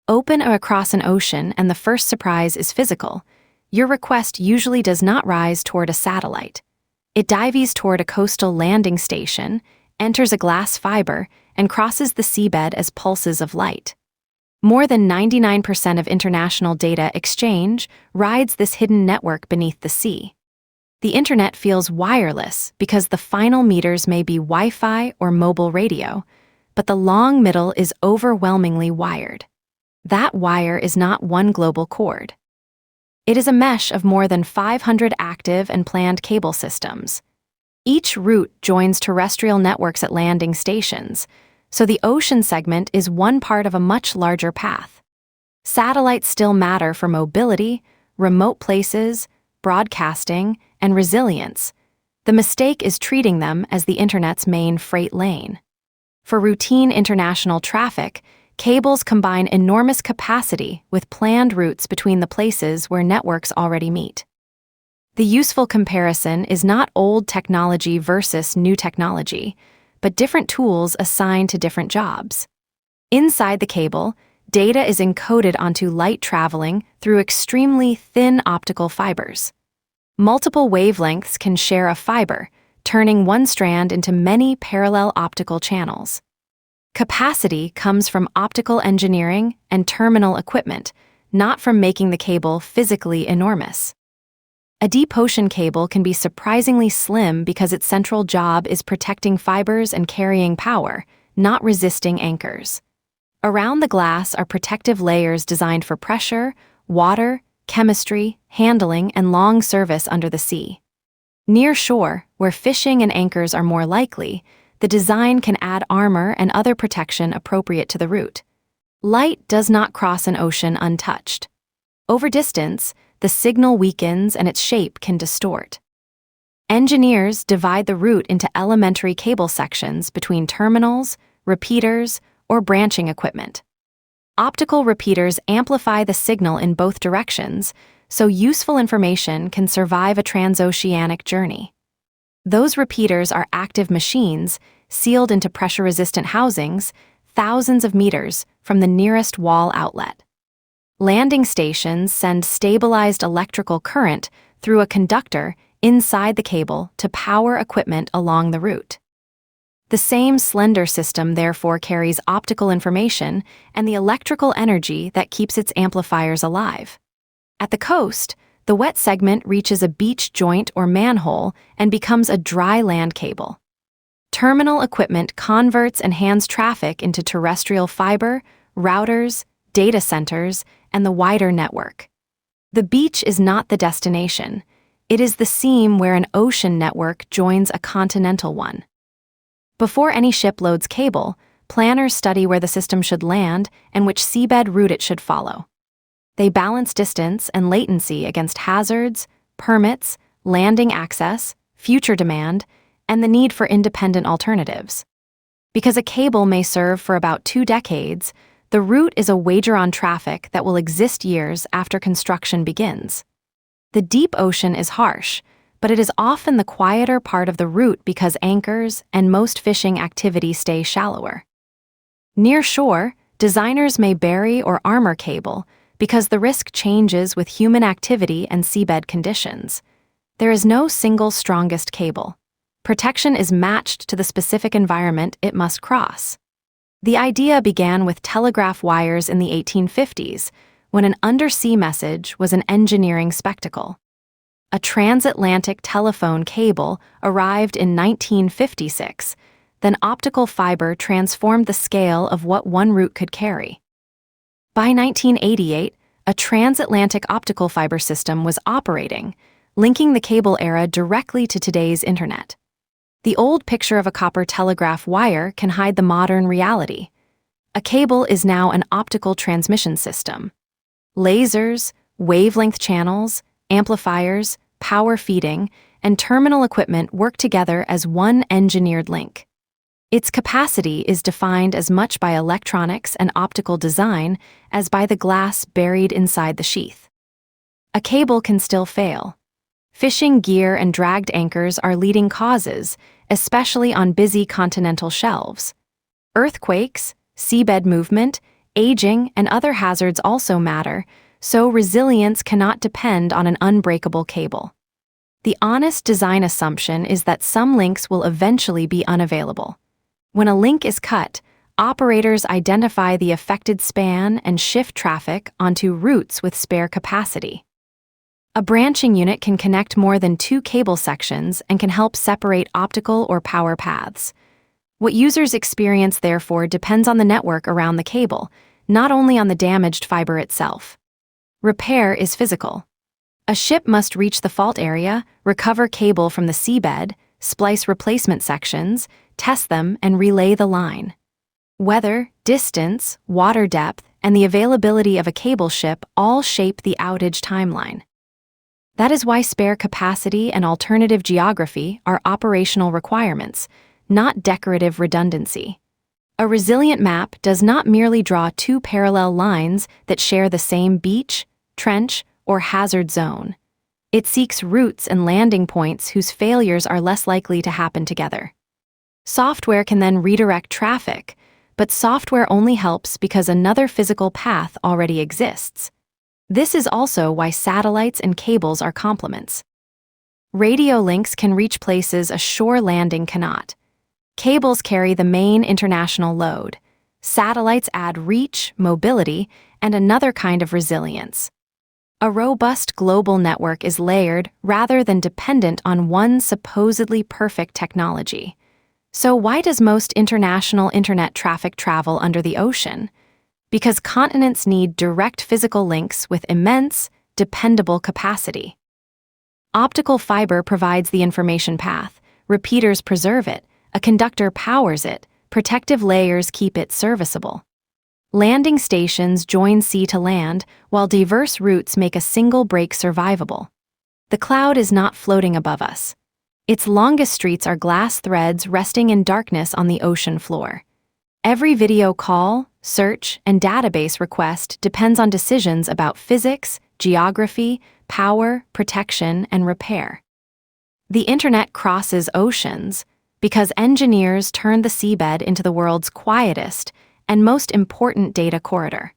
Open or across an ocean and the first surprise is physical. Your request usually does not rise toward a satellite. It dives toward a coastal landing station, enters a glass fiber, and crosses the seabed as pulses of light. More than 99% of international data exchange rides this hidden network beneath the sea. The internet feels wireless because the final meters may be Wi-Fi or mobile radio, but the long middle is overwhelmingly wired. That wire is not one global cord. It is a mesh of more than 500 active and planned cable systems. Each route joins terrestrial networks at landing stations, so the ocean segment is one part of a much larger path. Satellites still matter for mobility, remote places, broadcasting, and resilience. The mistake is treating them as the internet's main freight lane. For routine international traffic, cables combine enormous capacity with planned routes between the places where networks already meet. The useful comparison is not old technology versus new technology, but different tools assigned to different jobs. Inside the cable, data is encoded onto light traveling through extremely thin optical fibers. Multiple wavelengths can share a fiber, turning one strand into many parallel optical channels. Capacity comes from optical engineering and terminal equipment, not from making the cable physically enormous. A deep ocean cable can be surprisingly slim because its central job is protecting fibers and carrying power, not resisting anchors. Around the glass are protective layers designed for pressure, water, chemistry, handling, and long service under the sea. Near shore, where fishing and anchors are more likely, the design can add armor and other protection appropriate to the route. Light does not cross an ocean untouched. Over distance, the signal weakens and its shape can distort. Engineers divide the route into elementary cable sections between terminals, repeaters, or branching equipment. Optical repeaters amplify the signal in both directions, so useful information can survive a transoceanic journey. Those repeaters are active machines sealed into pressure-resistant housings thousands of meters from the nearest wall outlet. Landing stations send stabilized electrical current through a conductor inside the cable to power equipment along the route. The same slender system therefore carries optical information and the electrical energy that keeps its amplifiers alive. At the coast, the wet segment reaches a beach joint or manhole and becomes a dry land cable. Terminal equipment converts and hands traffic into terrestrial fiber, routers, data centers, and the wider network. The beach is not the destination. It is the seam where an ocean network joins a continental one. Before any ship loads cable, planners study where the system should land and which seabed route it should follow. They balance distance and latency against hazards, permits, landing access, future demand, and the need for independent alternatives. Because a cable may serve for about 2 decades, the route is a wager on traffic that will exist years after construction begins. The deep ocean is harsh, but it is often the quieter part of the route because anchors and most fishing activity stay shallower. Near shore, designers may bury or armor cable because the risk changes with human activity and seabed conditions. There is no single strongest cable. Protection is matched to the specific environment it must cross. The idea began with telegraph wires in the 1850s, when an undersea message was an engineering spectacle. A transatlantic telephone cable arrived in 1956, then optical fiber transformed the scale of what one route could carry. By 1988, a transatlantic optical fiber system was operating, linking the cable era directly to today's internet. The old picture of a copper telegraph wire can hide the modern reality. A cable is now an optical transmission system. Lasers, wavelength channels, amplifiers, power feeding, and terminal equipment work together as one engineered link. Its capacity is defined as much by electronics and optical design as by the glass buried inside the sheath. A cable can still fail. Fishing gear and dragged anchors are leading causes, especially on busy continental shelves. Earthquakes, seabed movement, Aging and other hazards also matter, so resilience cannot depend on an unbreakable cable. The honest design assumption is that some links will eventually be unavailable. When a link is cut, operators identify the affected span and shift traffic onto routes with spare capacity. A branching unit can connect more than 2 cable sections and can help separate optical or power paths. What users experience, therefore, depends on the network around the cable, not only on the damaged fiber itself. Repair is physical. A ship must reach the fault area, recover cable from the seabed, splice replacement sections, test them, and relay the line. Weather, distance, water depth, and the availability of a cable ship all shape the outage timeline. That is why spare capacity and alternative geography are operational requirements, not decorative redundancy. A resilient map does not merely draw 2 parallel lines that share the same beach, trench, or hazard zone. It seeks routes and landing points whose failures are less likely to happen together. Software can then redirect traffic, but software only helps because another physical path already exists. This is also why satellites and cables are complements. Radio links can reach places a shore landing cannot. Cables carry the main international load. Satellites add reach, mobility, and another kind of resilience. A robust global network is layered rather than dependent on one supposedly perfect technology. So why does most international internet traffic travel under the ocean? Because continents need direct physical links with immense, dependable capacity. Optical fiber provides the information path, repeaters preserve it, a conductor powers it, protective layers keep it serviceable. Landing stations join sea to land, while diverse routes make a single break survivable. The cloud is not floating above us. Its longest streets are glass threads resting in darkness on the ocean floor. Every video call, search, and database request depends on decisions about physics, geography, power, protection, and repair. The internet crosses oceans because engineers turn the seabed into the world's quietest and most important data corridor.